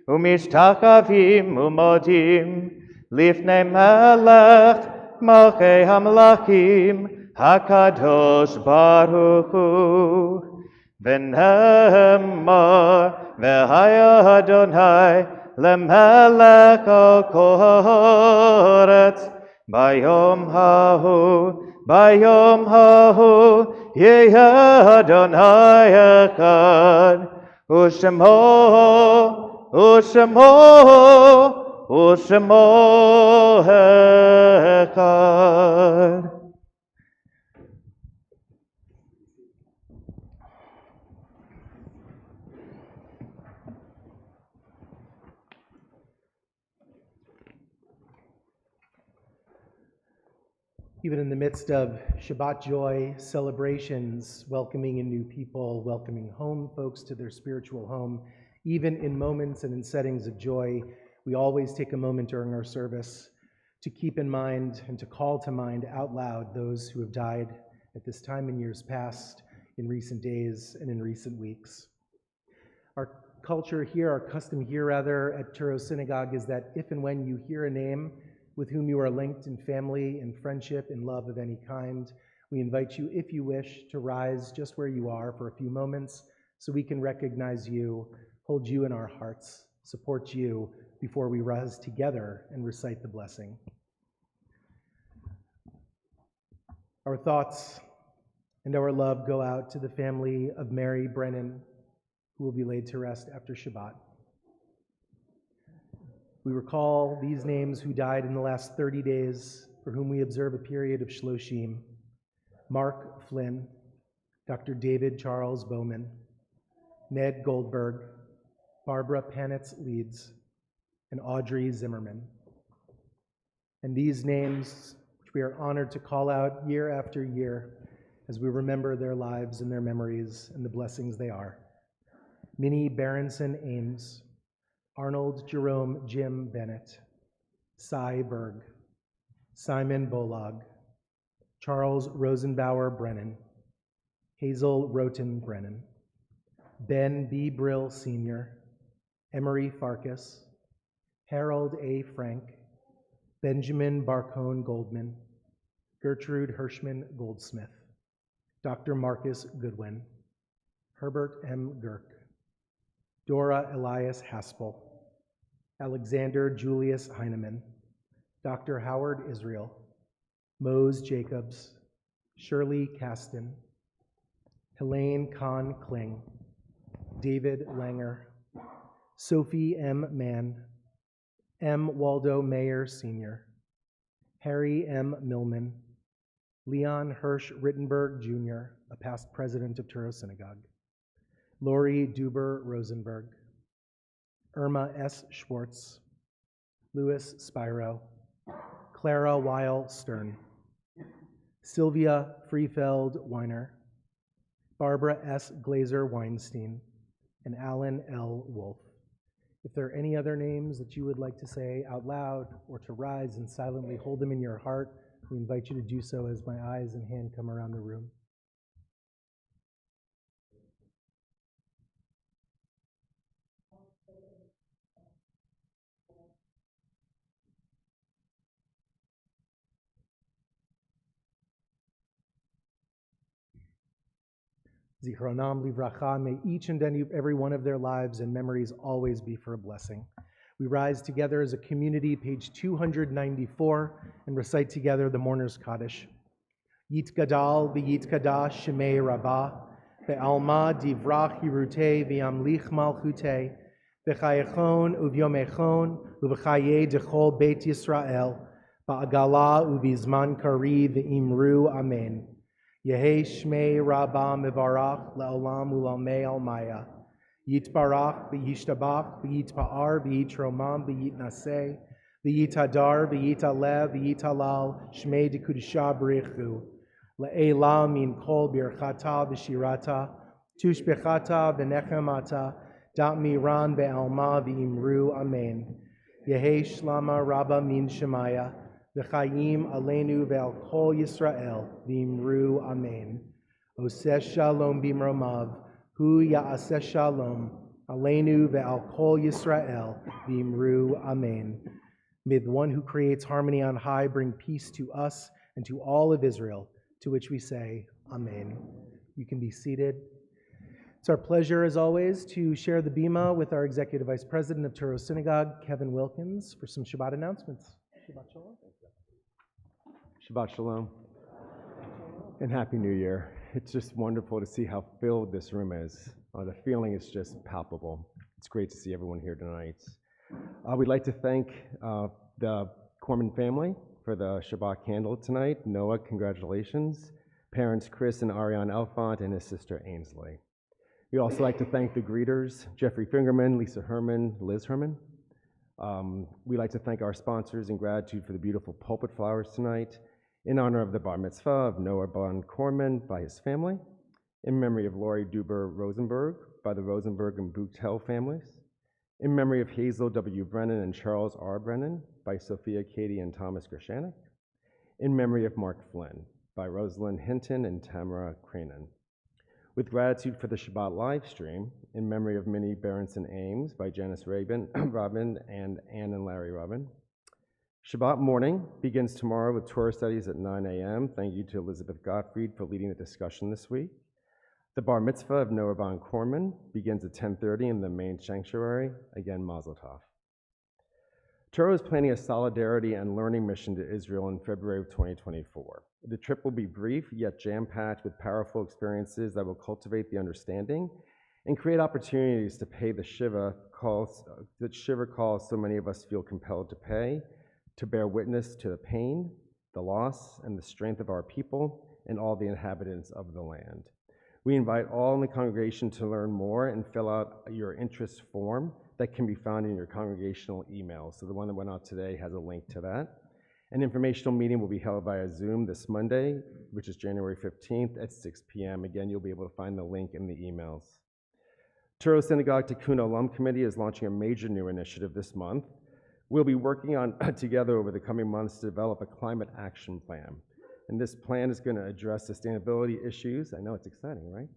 umishtachavim umodim, Lifnei melech malchei hamlachim hakadosh baruch hu v'nehemar v'haya Adonai lemelech al kol haaretz bayom hahu yehi Adonai echad u'shemo U'shemo echad. Even in the midst of Shabbat joy, celebrations, welcoming in new people, welcoming home folks to their spiritual home, even in moments and in settings of joy, we always take a moment during our service to keep in mind and to call to mind out loud those who have died at this time in years past, in recent days, and in recent weeks. Our culture here, our custom here rather, at Touro Synagogue is that if and when you hear a name with whom you are linked in family, in friendship, in love of any kind, we invite you, if you wish, to rise just where you are for a few moments so we can recognize you, hold you in our hearts, support you, before we rise together and recite the blessing. Our thoughts and our love go out to the family of Mary Brennan, who will be laid to rest after Shabbat. We recall these names who died in the last 30 days, for whom we observe a period of Shloshim: Mark Flynn, Dr. David Charles Bowman, Ned Goldberg, Barbara Panitz Leeds, and Audrey Zimmerman. And these names, which we are honored to call out year after year as we remember their lives and their memories and the blessings they are: Minnie Berenson Ames, Arnold Jerome Jim Bennett, Cy Berg, Simon Bolag, Charles Rosenbauer Brennan, Hazel Roten Brennan, Ben B. Brill Sr., Emery Farkas, Harold A. Frank, Benjamin Barcone Goldman, Gertrude Hirschman Goldsmith, Dr. Marcus Goodwin, Herbert M. Girk, Dora Elias Haspel, Alexander Julius Heinemann, Dr. Howard Israel, Mose Jacobs, Shirley Caston, Helene Kahn Kling, David Langer, Sophie M. Mann, M. Waldo Mayer Sr., Harry M. Millman, Leon Hirsch Rittenberg Jr., a past president of Touro Synagogue, Lori Duber Rosenberg, Irma S. Schwartz, Louis Spiro, Clara Weil Stern, Sylvia Freefeld Weiner, Barbara S. Glazer Weinstein, and Alan L. Wolf. If there are any other names that you would like to say out loud or to rise and silently hold them in your heart, we invite you to do so as my eyes and hand come around the room. Zichronam livracha, may each and every one of their lives and memories always be for a blessing. We rise together as a community, page 294, and recite together the Mourner's Kaddish. Yit gadal v'yit kadash shemei rabbah, ve'alma divrach hirute v'yamlich malchute, v'chayechon uvyomechon uv'chaye dechol beit Yisrael, ba'agala uvizman kari v'imru amen. Yehi shmei rabbah mevarach le'olam u'lamei almaya. Yitbarach v'yishtabach v'yitpa'ar v'yitromam v'yitnaseh v'yitadar v'yitalev v'yitalal shmei dekudisha b'richu le'ela min kol birchata v'shirata tushbechata v'nechemata dat miran be'alma v'imru amen. Yehi shlama rabba min shemaya v'chayim aleinu ve'al kol Yisrael v'imru amen. Oseh shalom b'mromav Hu ya'aseh shalom, aleinu ve'al kol Yisrael, v'imru amen. May the one who creates harmony on high bring peace to us and to all of Israel, to which we say, amen. You can be seated. It's our pleasure, as always, to share the bima with our Executive Vice President of Touro Synagogue, Kevin Wilkins, for some Shabbat announcements. Shabbat Shalom. Shabbat Shalom. And Happy New Year. It's just wonderful to see how filled this room is. The feeling is just palpable. It's great to see everyone here tonight. We'd like to thank the Corman family for the Shabbat candle tonight. Noah, congratulations. Parents Chris and Ariane Elfont and his sister Ainsley. We'd also like to thank the greeters, Jeffrey Fingerman, Lisa Herman, Liz Herman. We'd like to thank our sponsors in gratitude for the beautiful pulpit flowers tonight, in honor of the bar mitzvah of Noah Bon Corman by his family, in memory of Lori Duber Rosenberg by the Rosenberg and Boutel families, in memory of Hazel W. Brennan and Charles R. Brennan by Sophia Katie and Thomas Gershanik, in memory of Mark Flynn by Rosalind Hinton and Tamara Cranen. With gratitude for the Shabbat live stream, in memory of Minnie Berenson Ames by Janice Robin and Ann and Larry Robin. Shabbat morning begins tomorrow with Torah studies at 9 a.m. Thank you to Elizabeth Gottfried for leading the discussion this week. The bar mitzvah of Noah Bon Corman begins at 10:30 in the main sanctuary. Again, Mazel Tov. Touro is planning a solidarity and learning mission to Israel in February of 2024. The trip will be brief, yet jam-packed with powerful experiences that will cultivate the understanding and create opportunities to pay the shiva calls so many of us feel compelled to pay, to bear witness to the pain, the loss, and the strength of our people and all the inhabitants of the land. We invite all in the congregation to learn more and fill out your interest form that can be found in your congregational email. So the one that went out today has a link to that. An informational meeting will be held via Zoom this Monday, which is January 15th at 6 p.m. Again, you'll be able to find the link in the emails. Touro Synagogue Tikkun Olam Committee is launching a major new initiative this month. We'll be working on together over the coming months to develop a climate action plan. And this plan is going to address sustainability issues. I know it's exciting, right?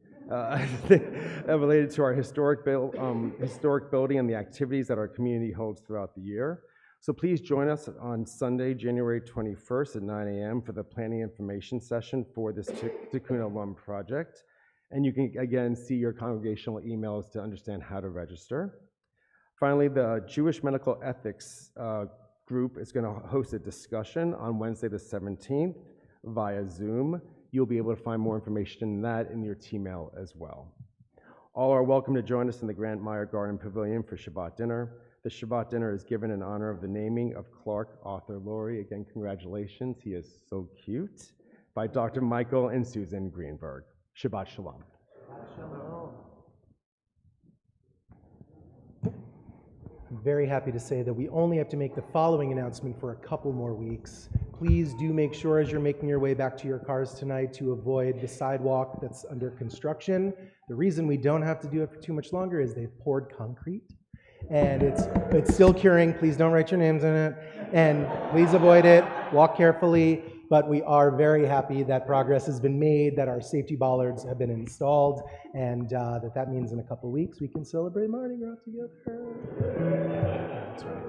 Related to our historic building and the activities that our community holds throughout the year. So please join us on Sunday, January 21st at 9 a.m. for the planning information session for this Tikkun Olam project. And you can, again, see your congregational emails to understand how to register. Finally, the Jewish Medical Ethics group is going to host a discussion on Wednesday the 17th via Zoom. You'll be able to find more information in that in your T-mail as well. All are welcome to join us in the Grant Meyer Garden Pavilion for Shabbat dinner. The Shabbat dinner is given in honor of the naming of Clark Arthur Laurie. Again, congratulations. He is so cute. By Dr. Michael and Susan Greenberg. Shabbat Shalom. Shabbat Shalom. I'm very happy to say that we only have to make the following announcement for a couple more weeks. Please do make sure as you're making your way back to your cars tonight to avoid the sidewalk that's under construction. The reason we don't have to do it for too much longer is they've poured concrete. and it's still curing. Please don't write your names in it, and please avoid it. Walk carefully. But we are very happy that progress has been made, that our safety bollards have been installed, and that means in a couple weeks we can celebrate Mardi Gras together. That's right.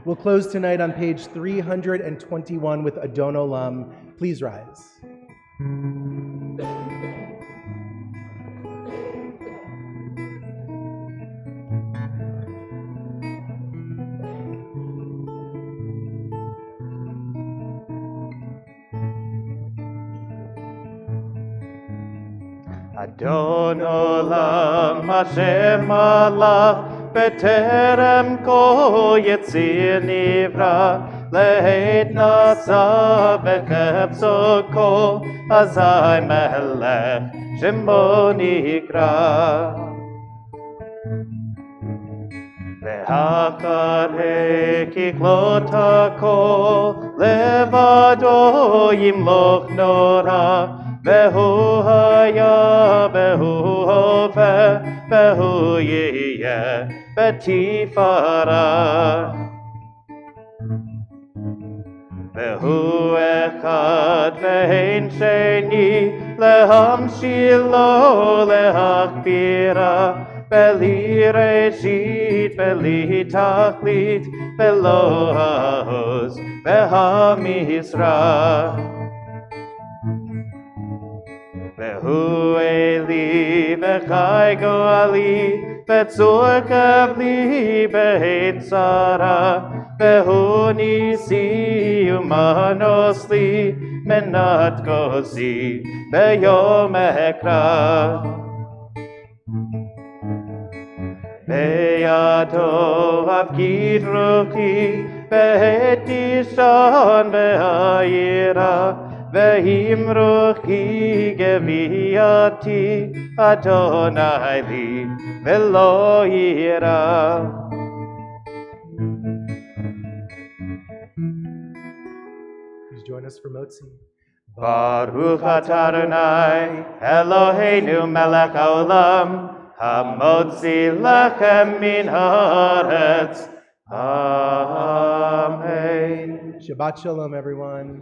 We'll close tonight on page 321 with Adon Olam. Please rise. Adon Olam Hashem Malach B'terem Kol Yetzir Nivra Leheit Nasa B'chefzo Kol Azai Melech Shemo Nikra Ve'achare kiklot hakol Levado yimloch nora Vehu haya, vehu hove, vehu yiyeh, betifara. Vehu echad, ve'ein sheni, lehamshilo, lehachbira, beli reshit, beli tachlit, belo ha'oz, ve'hamizrah. Vehu eli v'chai goali v'tzur kavli b'heit tzara Vehu nisi umanosli menat kosi b'yom ekra Be'yado avgid ruchi b'heit ishon v'ha'ira Ve'himruchi geviati Adonai li velo yira. Please join us for Motzi. Baruch atah Adonai Eloheinu melech haolam hamotzi lechem min haaretz. Amen. Shabbat Shalom, everyone.